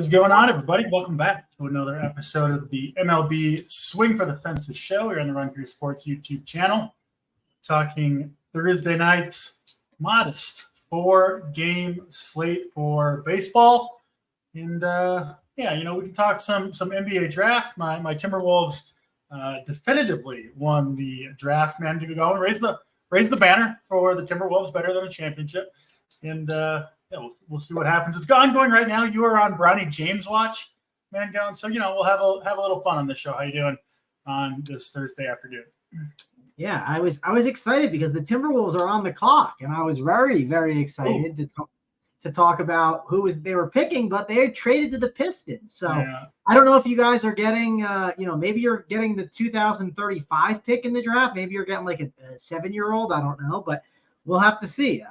What's going on, everybody? Welcome back to another episode of the MLB Swing for the Fences show here on the Run Pure Sports YouTube channel. Talking Thursday night's modest 4-game slate for baseball. And, we can talk some NBA draft. My Timberwolves definitively won the draft, man, to go and raise the banner for the Timberwolves, better than a championship. And, we'll see what happens. It's ongoing right now. You are on Bronny James watch, man, going. So we'll have a little fun on this show. How you doing on this Thursday afternoon? Yeah, I was excited because the Timberwolves are on the clock, and I was very, very excited to talk about they were picking, but they traded to the Pistons. So yeah. I don't know if you guys are getting, maybe you're getting the 2035 pick in the draft. Maybe you're getting like a 7-year-old. I don't know, but we'll have to see.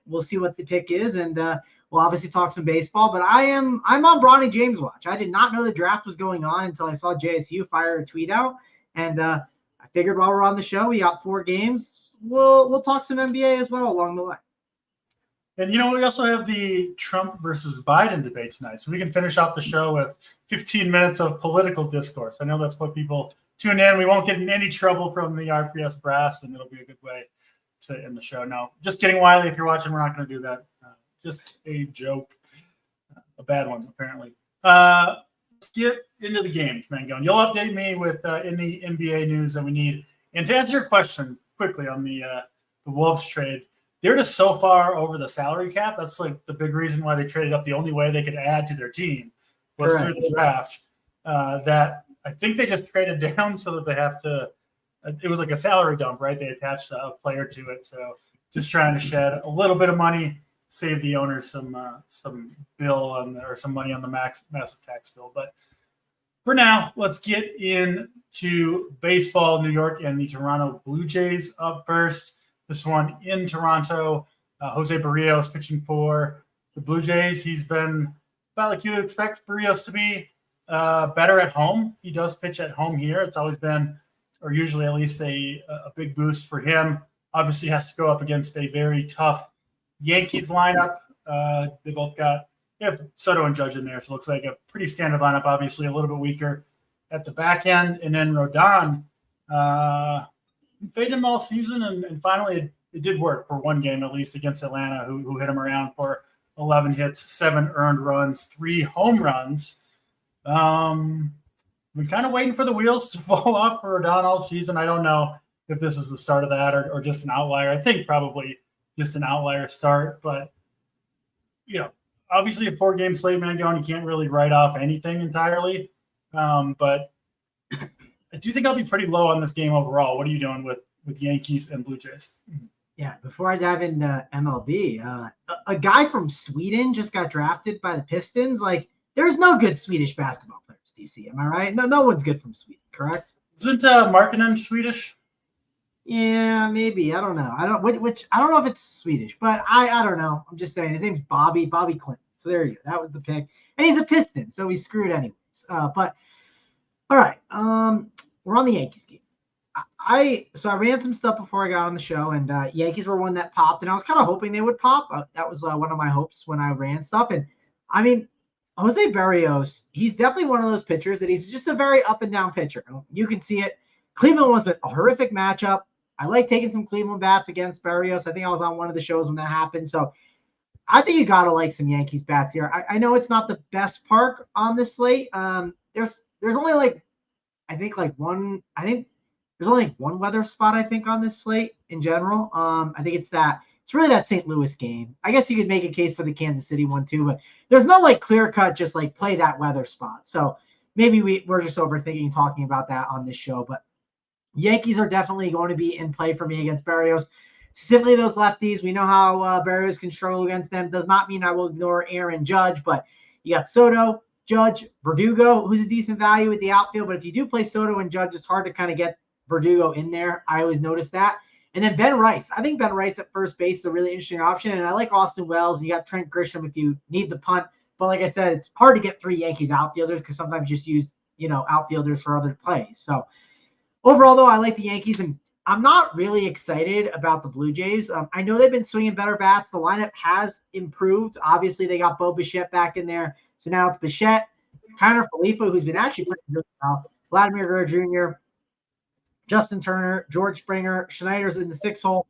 We'll see what the pick is, and we'll obviously talk some baseball. But I'm on Bronny James watch. I did not know the draft was going on until I saw JSU fire a tweet out, and I figured while we're on the show, we got 4 games. We'll talk some NBA as well along the way. And we also have the Trump versus Biden debate tonight, so we can finish off the show with 15 minutes of political discourse. I know that's what people tune in. We won't get in any trouble from the RPS brass, and it'll be a good way to end the show. No, just kidding, Wiley. If you're watching, we're not going to do that. Just a joke, a bad one apparently. Let's get into the games, man. Going. You'll update me with any NBA news that we need. And to answer your question quickly on the Wolves trade, they're just so far over the salary cap. That's like the big reason why they traded up. The only way they could add to their team was through the draft. That I think they just traded down so that they have to. It was like a salary dump, right? They attached a player to it. So just trying to shed a little bit of money, save the owners some bill or some money on the massive tax bill. But for now, let's get into baseball. New York and the Toronto Blue Jays up first. This one in Toronto. Jose Barrios pitching for the Blue Jays. He's been about like you'd expect Barrios to be better at home. He does pitch at home here. It's always been, or usually at least a big boost for him. Obviously has to go up against a very tough Yankees lineup. They have Soto and Judge in there, so it looks like a pretty standard lineup, obviously a little bit weaker at the back end. And then Rodon, faded him all season, and finally it did work for one game at least against Atlanta, who hit him around for 11 hits, 7 earned runs, 3 home runs. We're kind of waiting for the wheels to fall off for Rodon all season. I don't know if this is the start of that or just an outlier. I think probably just an outlier start. But, obviously a 4-game slate, man, going, you can't really write off anything entirely. But I do think I'll be pretty low on this game overall. What are you doing with Yankees and Blue Jays? Yeah, before I dive into MLB, a guy from Sweden just got drafted by the Pistons. Like, there's no good Swedish basketball players. DC, am I right? No one's good from Sweden, correct? Isn't Markkanen Swedish? Yeah, maybe. I don't know. I don't know if it's Swedish, but I don't know. I'm just saying his name's Bobby Clinton. So there you go. That was the pick, and he's a Piston, so he's screwed anyways. But all right, we're on the Yankees game. I ran some stuff before I got on the show, and Yankees were one that popped, and I was kind of hoping they would pop. That was one of my hopes when I ran stuff, and I mean. Jose Barrios, he's definitely one of those pitchers that he's just a very up and down pitcher. You can see it. Cleveland was a horrific matchup. I like taking some Cleveland bats against Barrios. I think I was on one of the shows when that happened. So I think you got to like some Yankees bats here. I know it's not the best park on this slate. There's only there's only one weather spot, I think, on this slate in general. I think it's really that St. Louis game. I guess you could make a case for the Kansas City one too, but there's no like clear cut, just like play that weather spot. So maybe we're just overthinking talking about that on this show, but Yankees are definitely going to be in play for me against Barrios, specifically those lefties. We know how Barrios can struggle against them. Does not mean I will ignore Aaron Judge, but you got Soto, Judge, Verdugo, who's a decent value with the outfield. But if you do play Soto and Judge, it's hard to kind of get Verdugo in there. I always notice that. And then Ben Rice. I think Ben Rice at first base is a really interesting option. And I like Austin Wells. You got Trent Grisham if you need the punt. But like I said, it's hard to get 3 Yankees outfielders because sometimes you just use, outfielders for other plays. So overall, though, I like the Yankees. And I'm not really excited about the Blue Jays. I know they've been swinging better bats. The lineup has improved. Obviously, they got Bo Bichette back in there. So now it's Bichette, Connor Felifa, who's been actually playing really well, Vladimir Guerrero Jr., Justin Turner, George Springer, Schneider's in the 6-hole.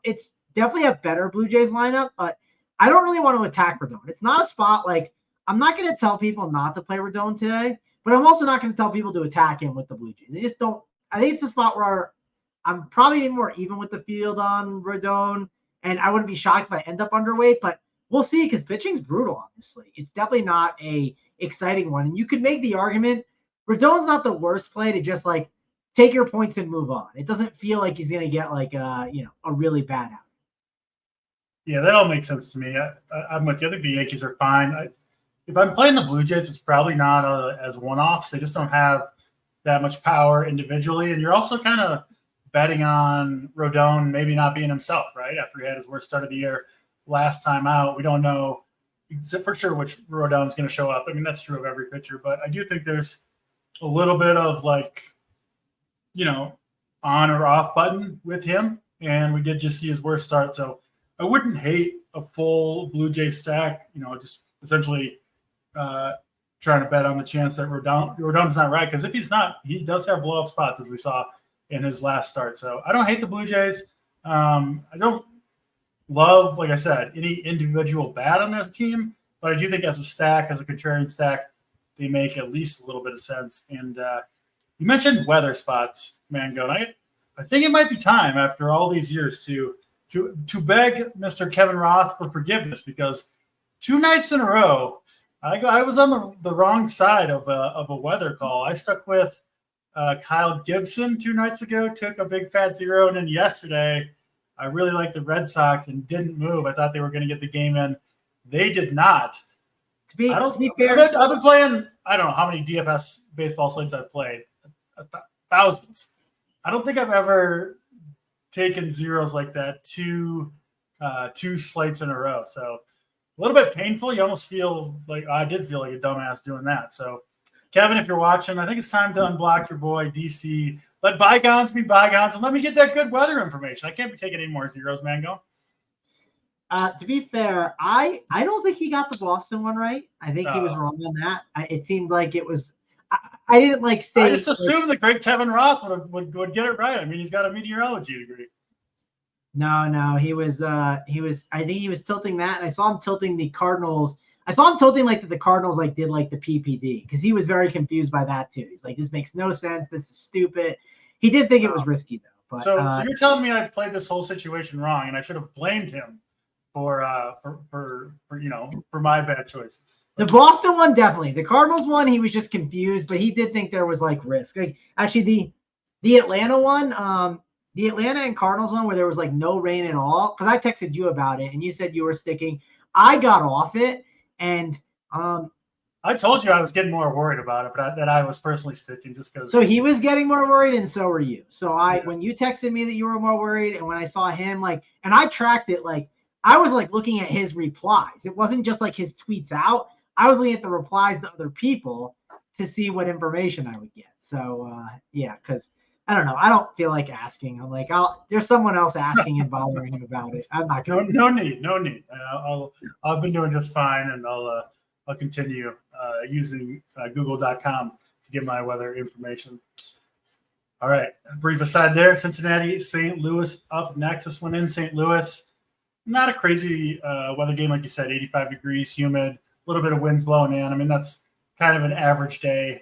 It's definitely a better Blue Jays lineup, but I don't really want to attack Rodon. It's not a spot like I'm not going to tell people not to play Rodon today, but I'm also not going to tell people to attack him with the Blue Jays. I just don't. I think it's a spot where I'm probably more even with the field on Rodon, and I wouldn't be shocked if I end up underweight, but we'll see because pitching's brutal, honestly. It's definitely not a exciting one. And you could make the argument Rodon's not the worst play to just like take your points and move on. It doesn't feel like he's going to get like a really bad out. Yeah, that all makes sense to me. I'm with you. I think the Yankees are fine. If I'm playing the Blue Jays, it's probably not as one-offs. They just don't have that much power individually. And you're also kind of betting on Rodon maybe not being himself, right? After he had his worst start of the year last time out. We don't know for sure which Rodon is going to show up. I mean, that's true of every pitcher. But I do think there's a little bit of like, on or off button with him. And we did just see his worst start. So I wouldn't hate a full Blue Jay stack, just essentially trying to bet on the chance that Rodon's not right. Because if he's not, he does have blow up spots, as we saw in his last start. So I don't hate the Blue Jays. I don't love, like I said, any individual bat on this team, but I do think as a stack, as a contrarian stack, they make at least a little bit of sense. And you mentioned weather spots, Mango. I think it might be time after all these years to beg Mr. Kevin Roth for forgiveness, because 2 nights in a row, I was on the wrong side of a weather call. I stuck with Kyle Gibson 2 nights ago, took a big fat 0, and then yesterday I really liked the Red Sox and didn't move. I thought they were going to get the game in. They did not. To be fair, I've been playing, I don't know how many DFS baseball slates I've played, thousands. I don't think I've ever taken zeros like that, two slates in a row. So a little bit painful. You almost feel like I did feel like a dumbass doing that. So Kevin, if you're watching, I think it's time to unblock your boy DC. Let bygones be bygones, and let me get that good weather information. I can't be taking any more zeros, Mango. To be fair, I don't think he got the Boston one right. I think he was wrong on that. It seemed like it was. I didn't like stay. I just assumed the great Kevin Roth would get it right. I mean, he's got a meteorology degree. No, he was. I think he was tilting that, and I saw him tilting the Cardinals. I saw him tilting like that the Cardinals like did like the PPD, because he was very confused by that too. He's like, this makes no sense. This is stupid. He did think it was risky though. But, so you're telling me I played this whole situation wrong, and I should have blamed him for my bad choices. The Boston one, definitely. The Cardinals one, he was just confused, but he did think there was like risk. Like actually the Atlanta one, the Atlanta and Cardinals one where there was like no rain at all, because I texted you about it and you said you were sticking. I got off it, and I told you I was getting more worried about it, but that I was personally sticking just because. So he was getting more worried, and so were you. So when you texted me that you were more worried, and when I saw him and I tracked it, I was looking at his replies. It wasn't just like his tweets out. I was looking at the replies to other people to see what information I would get. So because I don't know. I don't feel like asking. I'm like, there's someone else asking and bothering him about it. I'm not going to. No need. I've been doing just fine, and I'll continue using Google.com to get my weather information. All right, brief aside there. Cincinnati, St. Louis up next. This one in St. Louis. Not a crazy weather game, like you said, 85 degrees, humid, a little bit of winds blowing in. I mean, that's kind of an average day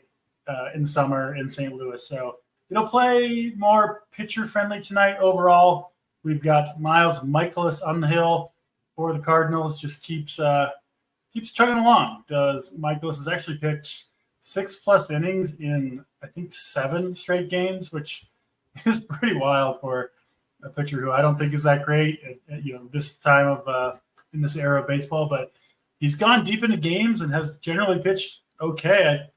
in summer in St. Louis. So it'll play more pitcher-friendly tonight overall. We've got Miles Michaelis on the hill for the Cardinals. Just keeps chugging along. Michaelis has actually pitched 6+ innings in, I think, 7 straight games, which is pretty wild for a pitcher who I don't think is that great at this time of in this era of baseball, but he's gone deep into games and has generally pitched okay. I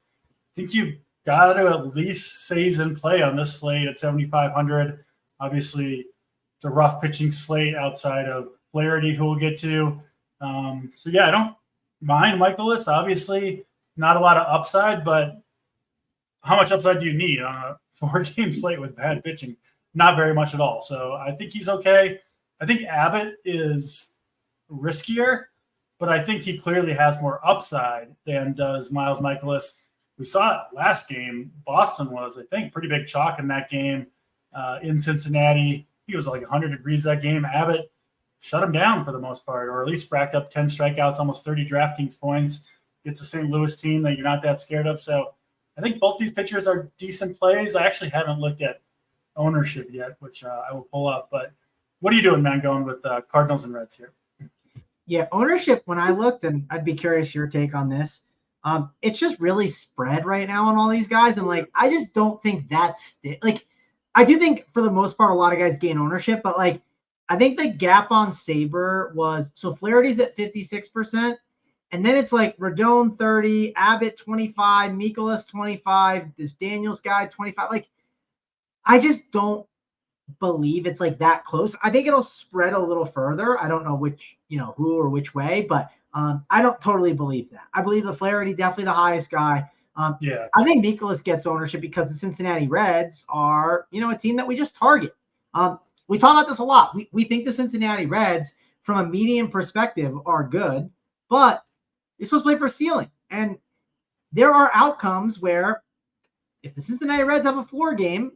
think you've got to at least say he's in play on this slate at 7,500. Obviously, it's a rough pitching slate outside of Flaherty, who we'll get to. I don't mind Michaelis. Obviously, not a lot of upside, but how much upside do you need on a 4-game slate with bad pitching? Not very much at all. So I think he's okay. I think Abbott is riskier, but I think he clearly has more upside than does Miles Mikolas. We saw it last game. Boston was, I think, pretty big chalk in that game in Cincinnati. He was like 100 degrees that game. Abbott shut him down for the most part, or at least racked up 10 strikeouts, almost 30 DraftKings points. It's a St. Louis team that you're not that scared of. So I think both these pitchers are decent plays. I actually haven't looked at ownership yet, which I will pull up. But what are you doing, man, going with Cardinals and Reds here? Yeah, ownership, when I looked, and I'd be curious your take on this, it's just really spread right now on all these guys. And, like, I just don't think that's – like, I do think for the most part a lot of guys gain ownership, but, like, I think the gap on Saber was – so Flaherty's at 56%, and then it's like Rodon 30, Abbott 25, Mikolas 25, this Daniels guy 25. Like, I just don't believe it's like that close. I think it'll spread a little further. I don't know which, who or which way, but I don't totally believe that. I believe the Flaherty definitely the highest guy. Yeah, I think Mikolas gets ownership because the Cincinnati Reds are, a team that we just target. We talk about this a lot. We think the Cincinnati Reds, from a median perspective, are good, but you're supposed to play for ceiling. And there are outcomes where if the Cincinnati Reds have a floor game,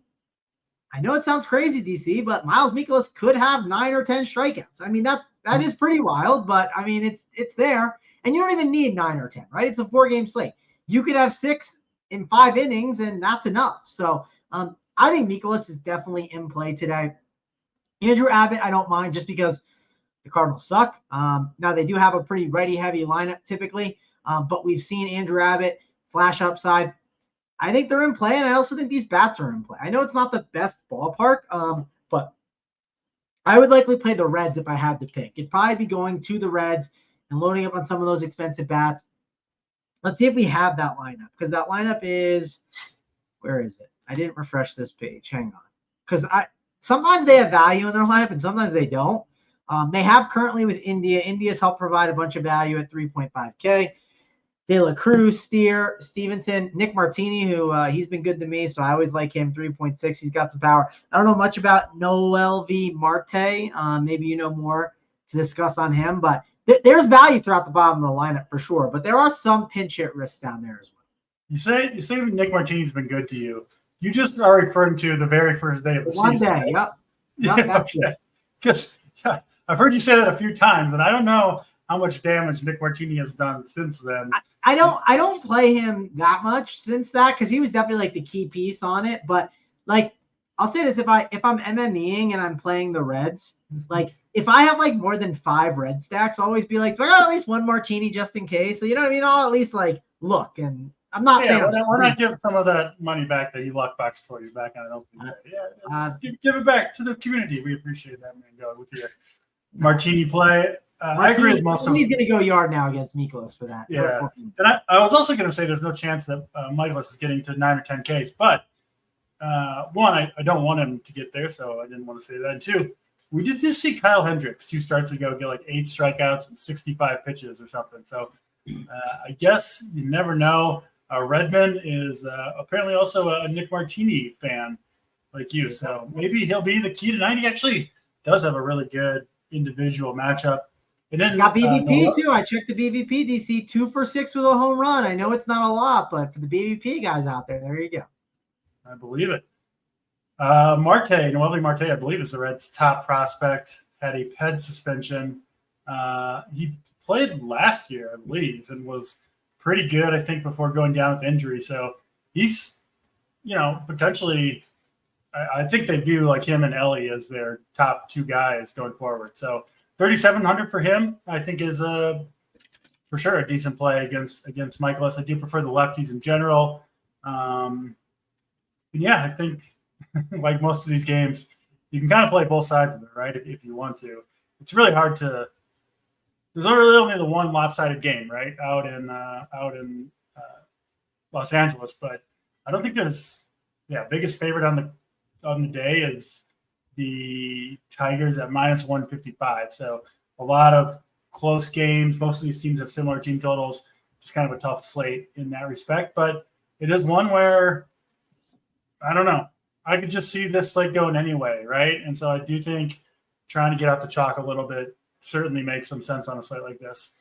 I know it sounds crazy, DC, but Miles Mikolas could have 9 or 10 strikeouts. I mean, that is pretty wild, but I mean, it's there. And you don't even need 9 or 10, right? It's a 4-game slate. You could have 6 in 5 innings, and that's enough. So I think Mikolas is definitely in play today. Andrew Abbott, I don't mind just because the Cardinals suck. Now, they do have a pretty righty-heavy lineup typically, but we've seen Andrew Abbott flash upside. I think they're in play, and I also think these bats are in play. I know it's not the best ballpark, but I would likely play the Reds if I had to pick. It'd probably be going to the Reds and loading up on some of those expensive bats. Let's see if we have that lineup, because that lineup is – where is it? I didn't refresh this page. Hang on. Because sometimes they have value in their lineup, and sometimes they don't. They have currently with India. India's helped provide a bunch of value at 3.5K. De La Cruz, Steer, Stevenson, Nick Martini, who he's been good to me, so I always like him, 3.6. He's got some power. I don't know much about Noel V. Marte. Maybe you know more to discuss on him, but there's value throughout the bottom of the lineup for sure. But there are some pinch hit risks down there as well. You say Nick Martini's been good to you. You just are referring to the very first day of the season. One day, yep. Yeah, That's okay. it. Because I've heard you say that a few times, and I don't know how much damage Nick Martini has done since then. I don't play him that much since that, because he was definitely like the key piece on it. But like, I'll say this: if I'm MMEing and I'm playing the Reds, like if I have like more than 5 Red stacks, I'll always be like, do I got at least one Martini just in case? So you know what I mean? I'll at least like look. And I'm not saying we're not giving some of that money back that you luck boxed for you back on an open day. Yeah, give it back to the community. We appreciate that, man. Go with your Martini play. I agree with most of them. He's going to go yard now against Mikolas for that. Yeah. And I was also going to say there's no chance that Mikolas is getting to 9 or 10 Ks. But one, I don't want him to get there, so I didn't want to say that. And two, we did just see Kyle Hendricks 2 starts ago get like 8 strikeouts and 65 pitches or something. So I guess you never know. Redmond is apparently also a Nick Martini fan like you. So maybe he'll be the key tonight. He actually does have a really good individual matchup. And then, he's got BVP too. I checked the BVP, DC, 2 for 6 with a home run. I know it's not a lot, but for the BVP guys out there you go. I believe it. Noelvi Marte, I believe, is the Reds' top prospect. Had a PED suspension. He played last year, I believe, and was pretty good, I think, before going down with injury. So he's, potentially. I think they view like him and Ellie as their top 2 guys going forward. So 3,700 for him, I think, is for sure a decent play against Mikolas. I do prefer the lefties in general. I think like most of these games, you can kind of play both sides of it, right? If you want to. It's really hard to. There's really only the one lopsided game, right? Out in Los Angeles, but I don't think there's biggest favorite on the day is the Tigers at -155. So a lot of close games. Most of these teams have similar team totals. Just kind of a tough slate in that respect. But it is one where, I don't know, I could just see this slate going anyway, right? And so I do think trying to get out the chalk a little bit certainly makes some sense on a slate like this.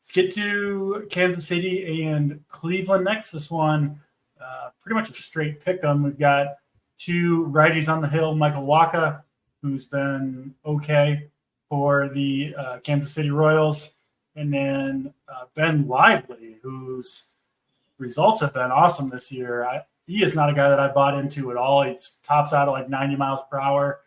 Let's get to Kansas City and Cleveland next. This one, pretty much a straight pick 'em. We've got two righties on the hill, Michael Wacha, who's been okay for the Kansas City Royals, and then Ben Lively, whose results have been awesome this year. He is not a guy that I bought into at all. He tops out at like 90 miles per hour.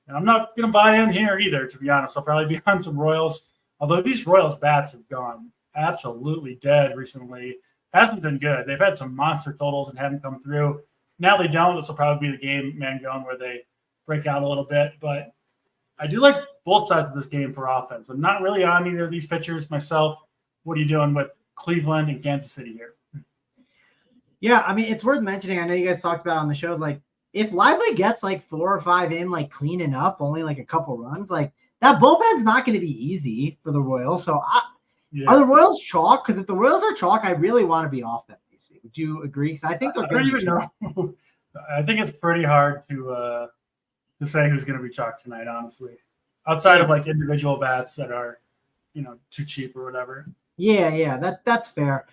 And I'm not going to buy in here either, to be honest. I'll probably be on some Royals. Although these Royals bats have gone absolutely dead recently. Hasn't been good. They've had some monster totals and haven't come through. Now they don't. This will probably be the game, Mangone, where they break out a little bit. But I do like both sides of this game for offense. I'm not really on either of these pitchers myself. What are you doing with Cleveland and Kansas City here? Yeah, I mean, it's worth mentioning. I know you guys talked about it on the shows. Like, if Lively gets like 4 or 5 in, like clean enough, only like a couple runs, like that bullpen's not going to be easy for the Royals. So are the Royals chalk? Because if the Royals are chalk, I really want to be off them. Would you agree? Because I think they're going to be chalk. I think it's pretty hard to say who's going to be chalk tonight, honestly. Outside of like individual bats that are, too cheap or whatever. Yeah, that's fair.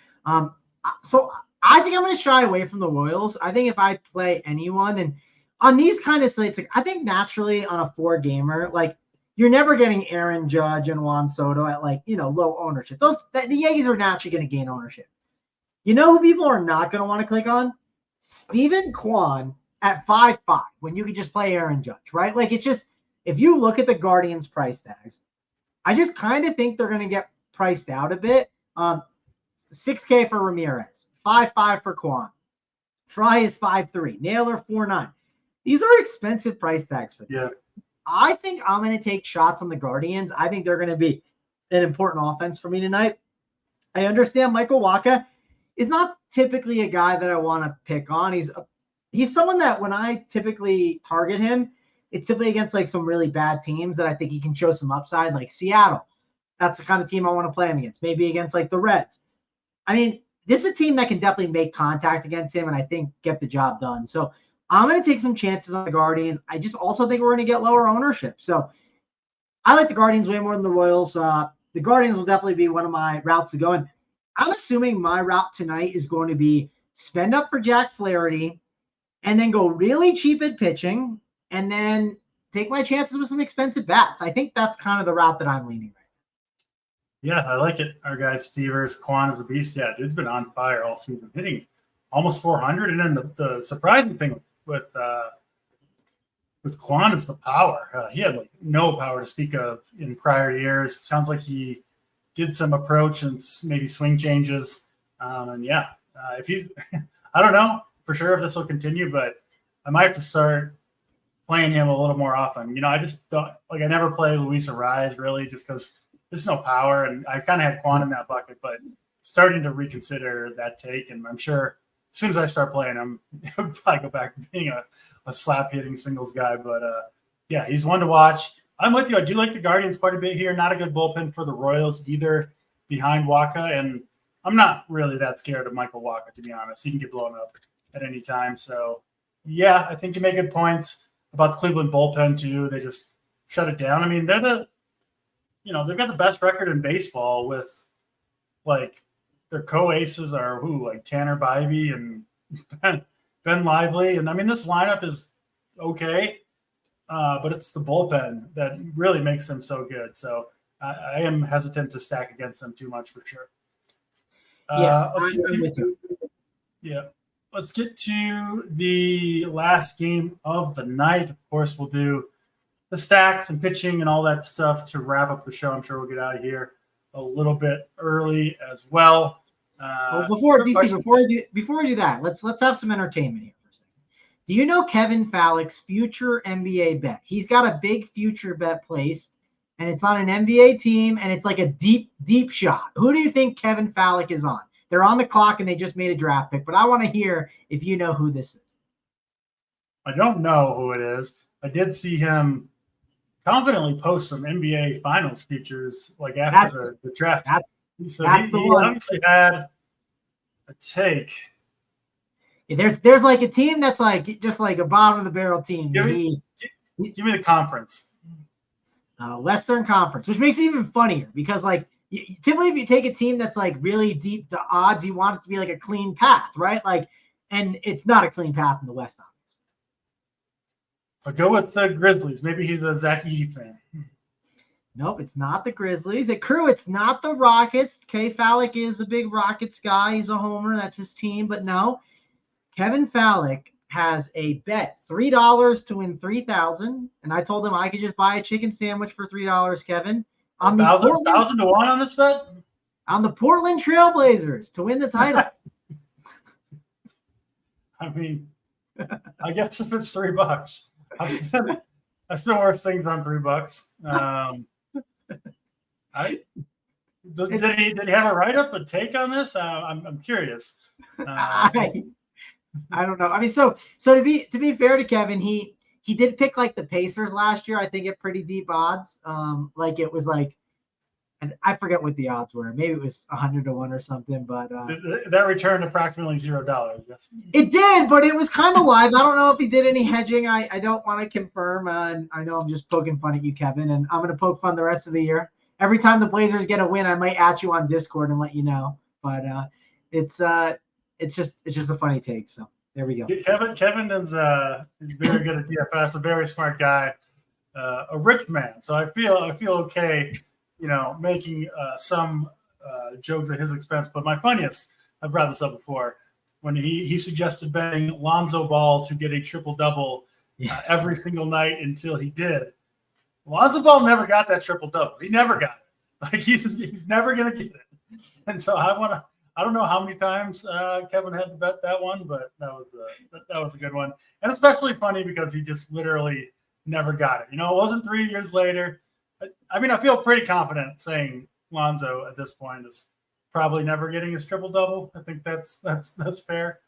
So I think I'm going to shy away from the Royals. I think if I play anyone, and on these kind of slates, like I think naturally on a 4-gamer, like you're never getting Aaron Judge and Juan Soto at like, low ownership. The Yankees are naturally going to gain ownership. You know who people are not going to want to click on? Steven Kwan at 5.5 when you could just play Aaron Judge, right? Like it's just, if you look at the Guardians price tags, I just kind of think they're going to get priced out a bit. $6K for Ramirez, 5.5 for Kwan. Fry is 5.3. Naylor 4.9. These are expensive price tags for this. Yeah. I think I'm going to take shots on the Guardians. I think they're going to be an important offense for me tonight. I understand Michael Wacha is not typically a guy that I want to pick on. He's someone that when I typically target him, it's typically against like some really bad teams that I think he can show some upside, like Seattle. That's the kind of team I want to play him against. Maybe against like the Reds. I mean, this is a team that can definitely make contact against him and I think get the job done. So I'm going to take some chances on the Guardians. I just also think we're going to get lower ownership. So I like the Guardians way more than the Royals. The Guardians will definitely be one of my routes to go. And I'm assuming my route tonight is going to be spend up for Jack Flaherty and then go really cheap at pitching and then take my chances with some expensive bats. I think that's kind of the route that I'm leaning right now. Yeah, I like it. Our guy Stevers, Kwan is a beast. Yeah, dude's been on fire all season, hitting almost 400. And then the surprising thing with Kwan is the power. He had like no power to speak of in prior years. Sounds like he did some approach and maybe swing changes. If he's, I don't know for sure if this will continue, but I might have to start playing him a little more often. I just don't like, I never play Luis Arraez really just because there's no power. And I kind of had Kwan in that bucket, but starting to reconsider that take. And I'm sure as soon as I start playing him, he'll probably go back to being a slap hitting singles guy. But he's one to watch. I'm with you. I do like the Guardians quite a bit here. Not a good bullpen for the Royals either behind Wacha. And I'm not really that scared of Michael Wacha, to be honest. He can get blown up at any time. So, yeah, I think you make good points about the Cleveland bullpen, too. They just shut it down. I mean, they've got the best record in baseball with, like, their co-aces are like Tanner Bybee and Ben Lively. And, I mean, this lineup is okay. But it's the bullpen that really makes them so good. So I am hesitant to stack against them too much for sure. Let's get to the last game of the night. Of course, we'll do the stacks and pitching and all that stuff to wrap up the show. I'm sure we'll get out of here a little bit early as well. Before we do that, let's have some entertainment here. Do you know Kevin Fallick's future NBA bet? He's got a big future bet placed, and it's on an NBA team, and it's like a deep, deep shot. Who do you think Kevin Fallick is on? They're on the clock, and they just made a draft pick, but I want to hear if you know who this is. I don't know who it is. I did see him confidently post some NBA Finals features like after the draft. So he obviously had a take. There's like a team that's like just like a bottom of the barrel team. Give me the conference. Western Conference, which makes it even funnier because like typically if you take a team that's like really deep to odds, you want it to be like a clean path, right? Like, and it's not a clean path in the West, obviously. I'll go with the Grizzlies. Maybe he's a Zach Edey fan. Nope, it's not the Grizzlies. It's not the Rockets. Kay Fallick is a big Rockets guy. He's a homer. That's his team. But no, Kevin Fallick has a bet, $3 to win $3,000. And I told him I could just buy a chicken sandwich for $3, Kevin. On the 1,000 to 1 on this bet? On the Portland Trailblazers to win the title. I mean, I guess if it's $3, I spent worse things on $3. Did he have a write-up, a take on this? I'm curious. I don't know. I mean, so to be fair to Kevin, he did pick like the Pacers last year, I think, at pretty deep odds. Like it was like, and I forget what the odds were. Maybe it was 100 to 1 or something. But that returned approximately $0. Yes, it did, but it was kind of live. I don't know if he did any hedging. I don't want to confirm. I know I'm just poking fun at you, Kevin, and I'm going to poke fun the rest of the year. Every time the Blazers get a win, I might at you on Discord and let you know. But it's just a funny take. So there we go. Kevin is very good at DFS, a very smart guy, a rich man. So I feel okay, making some jokes at his expense. But my funniest, I've brought this up before, when he suggested betting Lonzo Ball to get a triple-double every single night until he did. Lonzo Ball never got that triple-double. He never got it. Like he's never going to get it. And so I don't know how many times Kevin had to bet that one, but that was a good one. And especially funny because he just literally never got it. It wasn't 3 years later. I mean, I feel pretty confident saying Lonzo at this point is probably never getting his triple-double. I think that's fair.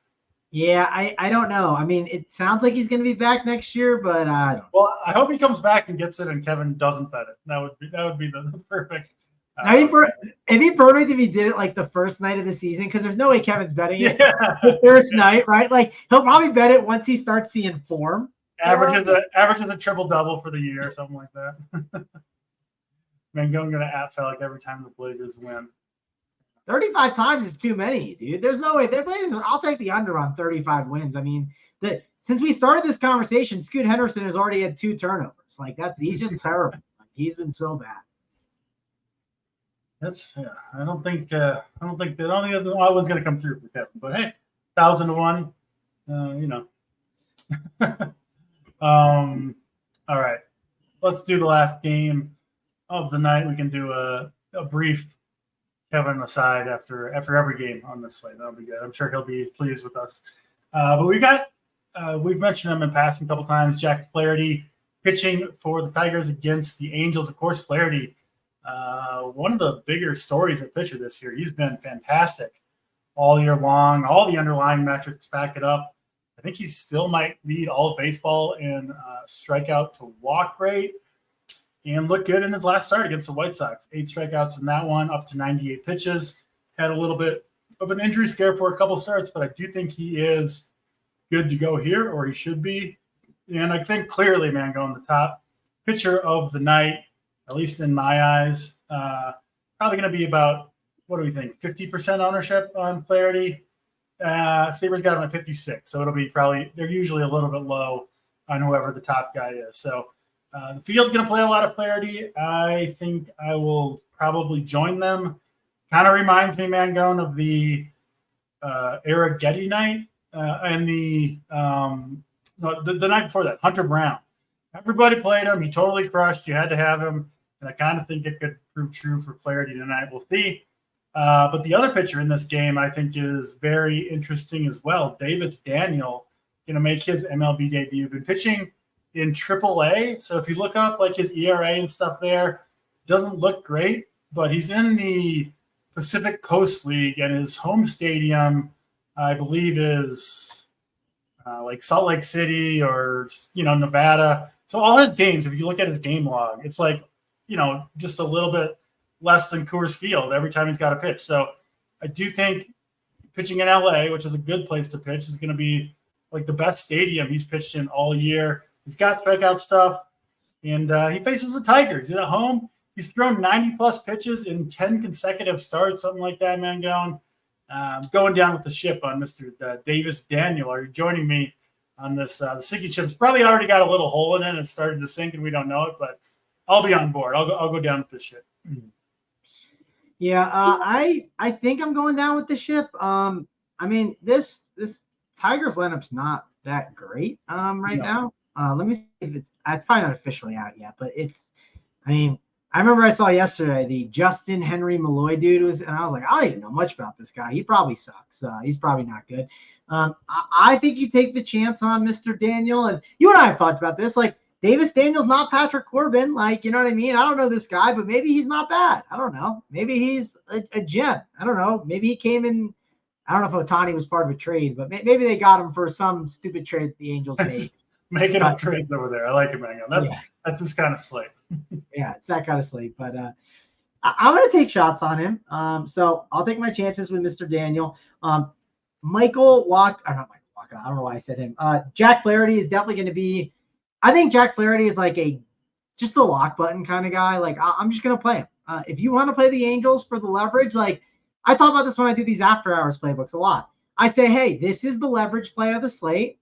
Yeah, I don't know. I mean, it sounds like he's going to be back next year, but I don't know. Well, I hope he comes back and gets it and Kevin doesn't bet it. That would be the perfect. It'd be perfect if he did it like the first night of the season, because there's no way Kevin's betting it the first night, right? Like he'll probably bet it once he starts seeing form. Averages a triple-double for the year or something like that. Man, going to at Fallick every time the Blazers win. 35 times is too many, dude. There's no way. I'll take the under on 35 wins. I mean, since we started this conversation, Scoot Henderson has already had 2 turnovers. Like he's just terrible. Like, he's been so bad. I don't think that one was going to come through for Kevin. But hey, 1,000 to 1. All right, let's do the last game of the night. We can do a brief Kevin aside after every game on this slate. That'll be good. I'm sure he'll be pleased with us. But we've mentioned him in passing a couple times. Jack Flaherty pitching for the Tigers against the Angels. Of course, Flaherty, one of the bigger stories at pitcher this year. He's been fantastic all year long. All the underlying metrics back it up. I think he still might lead all of baseball in strikeout to walk rate. And looked good in his last start against the White Sox. 8 strikeouts in that one, up to 98 pitches. Had a little bit of an injury scare for a couple starts, but I do think he is good to go here, or he should be. And I think clearly, man, going the top pitcher of the night, at least in my eyes, probably going to be about, what do we think, 50% ownership on Flaherty. Sabres got him at 56, so it'll be probably, they're usually a little bit low on whoever the top guy is. So the field's going to play a lot of Flaherty. I think I will probably join them. Kind of reminds me, Mangone, of the Arrighetti night and the night before that, Hunter Brown. Everybody played him. He totally crushed. You had to have him. And I kind of think it could prove true for Flaherty tonight. We'll see. But the other pitcher in this game, I think, is very interesting as well. Davis Daniel going to make his MLB debut. Been pitching in AAA. So if you look up like his ERA and stuff there, doesn't look great, but he's in the Pacific Coast League and his home stadium, I believe, is like Salt Lake City or, Nevada. So all his games, if you look at his game log, it's like, just a little bit less than Coors Field every time he's got a pitch. So I do think pitching in LA, which is a good place to pitch, is going to be like the best stadium he's pitched in all year. He's got strikeout stuff, and he faces the Tigers. He's at home. He's thrown 90-plus pitches in 10 consecutive starts, something like that, man, going down with the ship on Mr. Davis Daniel. Are you joining me on this? The sinking ship's probably already got a little hole in it and started to sink, and we don't know it, but I'll be on board. I'll go down with the ship. Yeah, I think I'm going down with the ship. I mean, this Tigers lineup's not that great now. Let me see if it's probably not officially out yet, but I remember I saw yesterday the Justin Henry Malloy dude and I was like, I don't even know much about this guy. He probably sucks. He's probably not good. I think you take the chance on Mr. Daniel, and you and I have talked about this. Like, Davis Daniel's not Patrick Corbin. Like, you know what I mean? I don't know this guy, but maybe he's not bad. I don't know. Maybe he's a gem. I don't know. Maybe he came in. I don't know if Ohtani was part of a trade, but maybe they got him for some stupid trade that the Angels made. Making up trades over there. I like it, man. That's this kind of slate. Yeah, it's that kind of slate. But I'm going to take shots on him. So I'll take my chances with Mr. Daniel. Michael Walker. Not Michael Walker. I don't know why I said him. Jack Flaherty is definitely going to be. I think Jack Flaherty is like just a lock button kind of guy. Like, I'm just going to play him. If you want to play the Angels for the leverage, like I talk about this when I do these after hours playbooks a lot. I say, hey, this is the leverage play of the slate.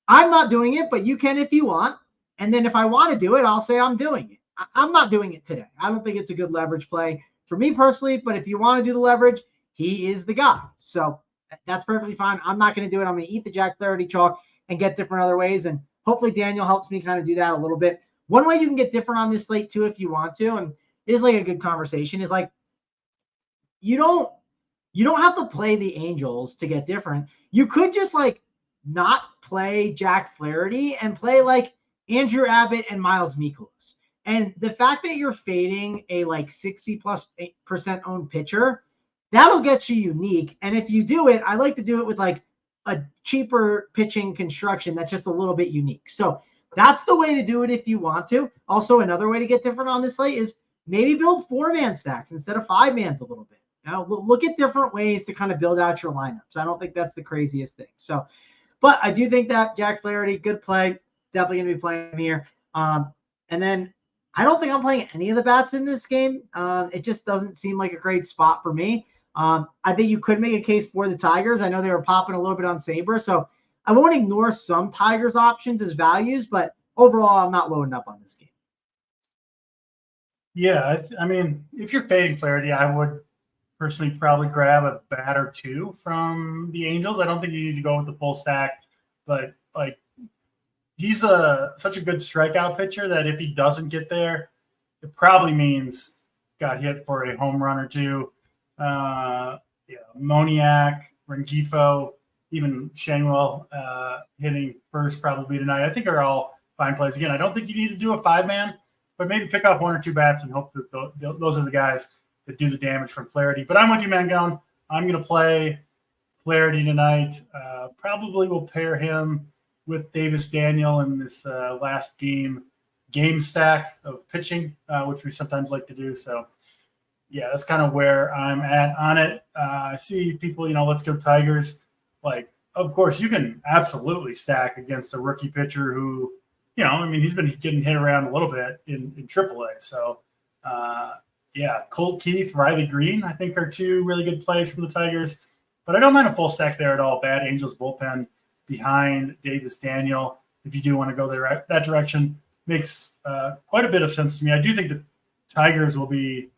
I'm not doing it, but you can if you want. And then if I want to do it, I'll say I'm doing it. I'm not doing it today. I don't think it's a good leverage play for me personally, but if you want to do the leverage, he is the guy. So that's perfectly fine. I'm not going to do it. I'm going to eat the Jack Flaherty chalk and get different other ways. And hopefully Daniel helps me kind of do that a little bit. One way you can get different on this slate too, if you want to, and it is like a good conversation, is like you don't have to play the Angels to get different. You could just like not play Jack Flaherty and play like Andrew Abbott and Miles Mikolas. And the fact that you're fading a like 60+% owned pitcher, that'll get you unique. And if you do it, I like to do it with like a cheaper pitching construction that's just a little bit unique. So that's the way to do it if you want to. Also, another way to get different on this slate is maybe build 4-man stacks instead of 5-mans a little bit. Now, look at different ways to kind of build out your lineups. I don't think that's the craziest thing. So, but I do think that Jack Flaherty, good play, definitely going to be playing him here. And then I don't think I'm playing any of the bats in this game. It just doesn't seem like a great spot for me. I think you could make a case for the Tigers. I know they were popping a little bit on Sabre, so I won't ignore some Tigers options as values, but overall, I'm not loading up on this game. Yeah, I mean, if you're fading Flaherty, I would personally probably grab a bat or two from the Angels. I don't think you need to go with the full stack, but like he's such a good strikeout pitcher that if he doesn't get there, it probably means got hit for a home run or two. Moniak, Rengifo, even Shanwell hitting first probably tonight, I think are all fine plays. Again, I don't think you need to do a 5-man, but maybe pick off 1 or 2 bats and hope that those are the guys that do the damage from Flaherty. But I'm with you, Mangone. I'm going to play Flaherty tonight. Probably will pair him with Davis Daniel in this last game stack of pitching, which we sometimes like to do. So, yeah, that's kind of where I'm at on it. I see people, let's go Tigers. Like, of course, you can absolutely stack against a rookie pitcher who, he's been getting hit around a little bit in AAA. So, Colt Keith, Riley Green, I think are 2 really good plays from the Tigers. But I don't mind a full stack there at all. Bad Angels bullpen behind Davis Daniel. If you do want to go there that direction, makes quite a bit of sense to me. I do think the Tigers will be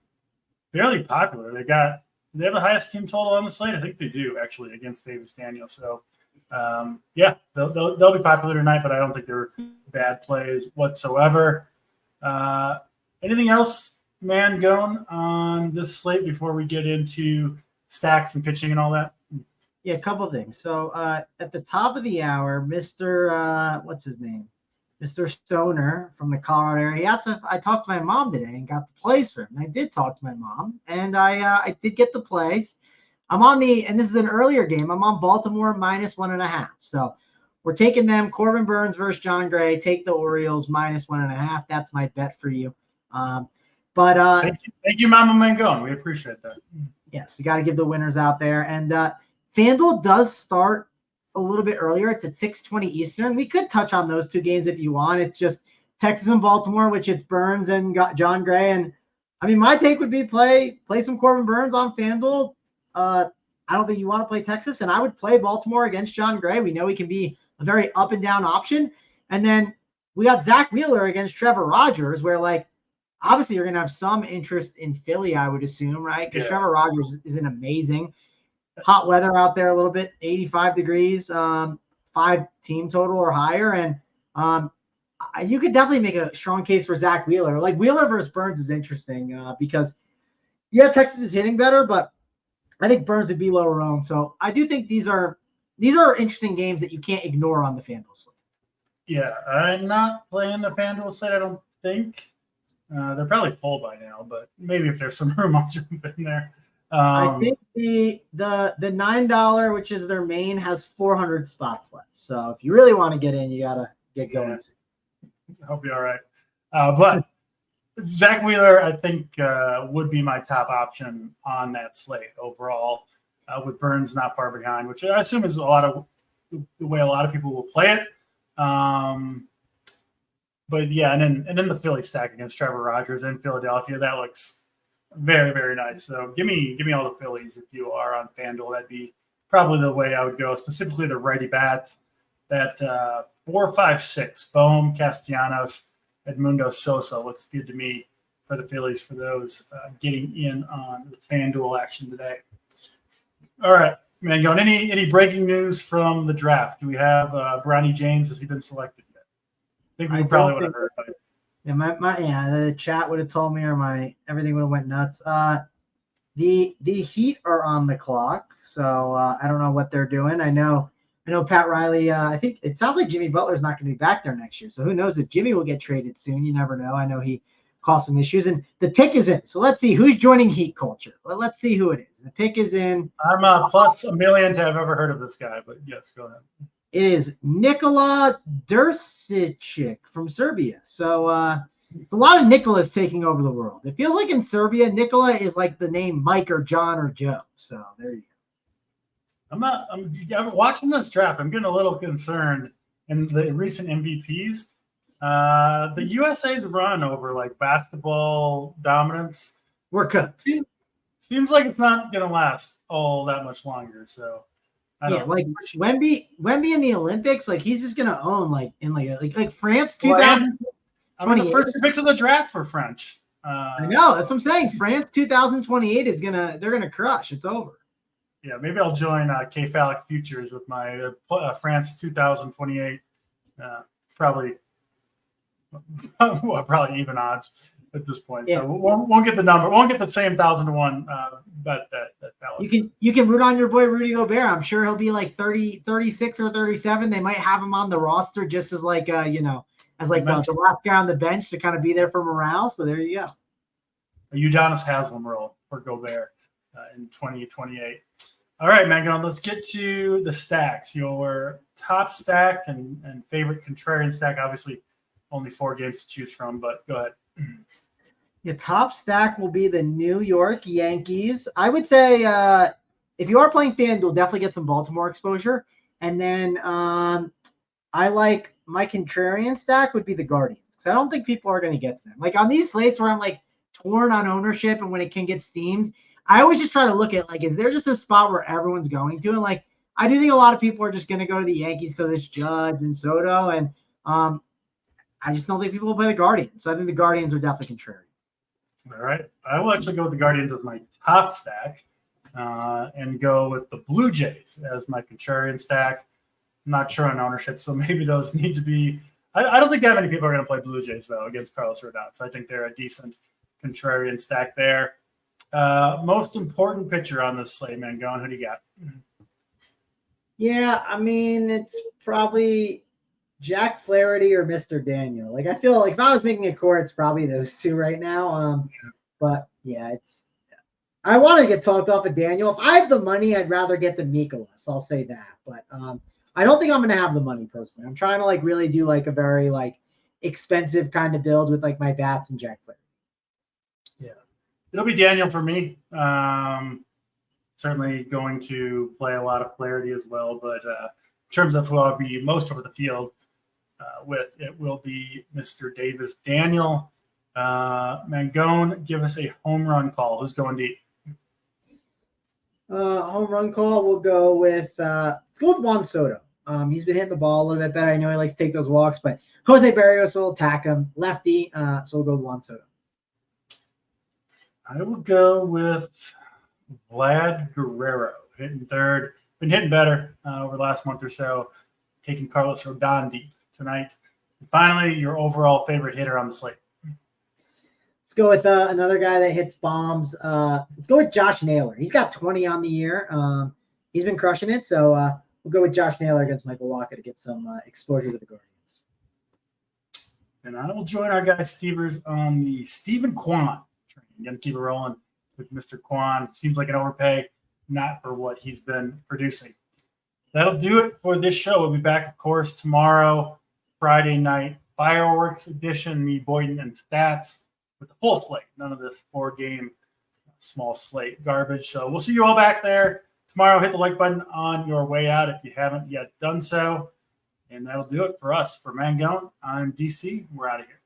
fairly popular. They have the highest team total on the slate. I think they do actually against Davis Daniel. So they'll be popular tonight, but I don't think they're bad plays whatsoever. Anything else, Mangone, on this slate before we get into stacks and pitching and all that? Yeah, a couple of things. So at the top of the hour, Mr. What's his name? Mr. Stoner from the Colorado area. He asked if I talked to my mom today and got the plays for him. And I did talk to my mom, and I did get the plays. I'm on and this is an earlier game. I'm on Baltimore -1.5. So we're taking them. Corbin Burns versus John Gray. Take the Orioles -1.5. That's my bet for you. Thank you, Mama Mangone. We appreciate that. Yes, you got to give the winners out there. And FanDuel does start a little bit earlier. It's at 6:20 Eastern. We could touch on those 2 games if you want. It's just Texas and Baltimore, which it's Burns and John Gray. And I mean, my take would be play some Corbin Burns on FanDuel. I don't think you want to play Texas, and I would play Baltimore against John Gray. We know he can be a very up and down option. And then we got Zach Wheeler against Trevor Rogers, where like obviously you're gonna have some interest in Philly, I would assume, right? Because Trevor Rogers is an amazing hot weather out there, a little bit, 85 degrees, 5 team total or higher, and you could definitely make a strong case for Zach Wheeler. Like Wheeler versus Burns is interesting because Texas is hitting better, but I think Burns would be lower owned. So I do think these are interesting games that you can't ignore on the FanDuel slate. Yeah, I'm not playing the FanDuel slate, I don't think. They're probably full by now, but maybe if there's some room, I'll jump in there. I think the $9, which is their main, has 400 spots left. So if you really want to get in, you gotta get going. I hope you're all right. But Zach Wheeler, I think, would be my top option on that slate overall, with Burns not far behind, which I assume is the way a lot of people will play it. But yeah, and then the Philly stack against Trevor Rogers in Philadelphia, that looks very, very nice. So give me all the Phillies if you are on FanDuel. That'd be probably the way I would go, specifically the righty bats. That 4, 5, 6, Bohm, Castellanos, Edmundo Sosa looks good to me for the Phillies for those getting in on the FanDuel action today. All right, Mangone, any breaking news from the draft? Do we have Bronny James? Has he been selected yet? I think we probably would have heard about it. Yeah, the chat would have told me, or everything would have went nuts. The Heat are on the clock, so I don't know what they're doing. I know Pat Riley. I think it sounds like Jimmy Butler's not going to be back there next year. So who knows if Jimmy will get traded soon? You never know. I know he caused some issues, and the pick is in. So let's see who's joining Heat culture. Well, let's see who it is. The pick is in. I'm plus a million to have ever heard of this guy, but yes, go ahead. It is Nikola Drsic from Serbia. So it's a lot of Nicholas taking over the world. It feels like in Serbia, Nikola is like the name Mike or John or Joe. So there you go. I'm watching this draft. I'm getting a little concerned in the recent MVPs. The USA's run over like basketball dominance. We're cooked. Seems like it's not going to last all that much longer. So like Wemby in the Olympics, like he's just going to own like in like France 2000. I'm the first picks of the draft for French. I know, that's what I'm saying. France 2028 they're gonna crush. It's over. Yeah, maybe I'll join K-Phallic Futures with my France 2028. Probably even odds at this point. Yeah. So we won't get the number. Won't get the same 1,000-to-1 bet that you can root on your boy Rudy Gobert. I'm sure he'll be like 30, 36 or 37. They might have him on the roster just as like as like the last guy on the bench to kind of be there for morale. So there you go. A Udonis Haslem role for Gobert in 2028. All right, Megan, let's get to the stacks. Your top stack and favorite contrarian stack. Obviously, only 4 games to choose from, but go ahead. Your top stack will be the New York Yankees. I would say if you are playing FanDuel, definitely get some Baltimore exposure. And then I like my contrarian stack would be the Guardians, because I don't think people are going to get to them. Like on these slates where I'm like torn on ownership and when it can get steamed, I always just try to look at like, is there just a spot where everyone's going to? And like, I do think a lot of people are just going to go to the Yankees because it's Judge and Soto. And I just don't think people will play the Guardians. So I think the Guardians are definitely contrarian. All right. I will actually go with the Guardians as my top stack and go with the Blue Jays as my contrarian stack. I'm not sure on ownership, so maybe those need to be – I don't think that many people are going to play Blue Jays, though, against Carlos Rodon. So I think they're a decent contrarian stack there. Most important pitcher on this slate, man. Going, who do you got? Yeah, I mean, it's probably Jack Flaherty or Mr. Daniel. Like, I feel like if I was making a core, it's probably those two right now. But yeah, I want to get talked off of Daniel. If I have the money, I'd rather get the Mikolas. I'll say that. But I don't think I'm going to have the money personally. I'm trying to like really do like a very like expensive kind of build with like my bats and Jack Flaherty. Yeah, it'll be Daniel for me. Certainly going to play a lot of Flaherty as well. But in terms of who I'll be most over the field with, it will be Mr. Davis Daniel. Mangone, give us a home run call. Who's going deep? Home run call. We'll go with let's go with Juan Soto. He's been hitting the ball a little bit better. I know he likes to take those walks, but Jose Barrios will attack him. Lefty, so we'll go with Juan Soto. I will go with Vlad Guerrero, hitting third. Been hitting better over the last month or so, taking Carlos Rodon deep tonight. And finally, your overall favorite hitter on the slate. Let's go with another guy that hits bombs. Let's go with Josh Naylor. He's got 20 on the year. He's been crushing it, so we'll go with Josh Naylor against Michael Wacha to get some exposure to the Guardians. And I will join our guy Stevers on the Stephen Kwan train. Going to keep it rolling with Mr. Kwan. Seems like an overpay, not for what he's been producing. That'll do it for this show. We'll be back, of course, tomorrow, Friday night, fireworks edition, me, Boyden, and Stats with the full slate. None of this 4-game small slate garbage. So we'll see you all back there tomorrow. Hit the like button on your way out if you haven't yet done so. And that'll do it for us. For Mangone, I'm DC. We're out of here.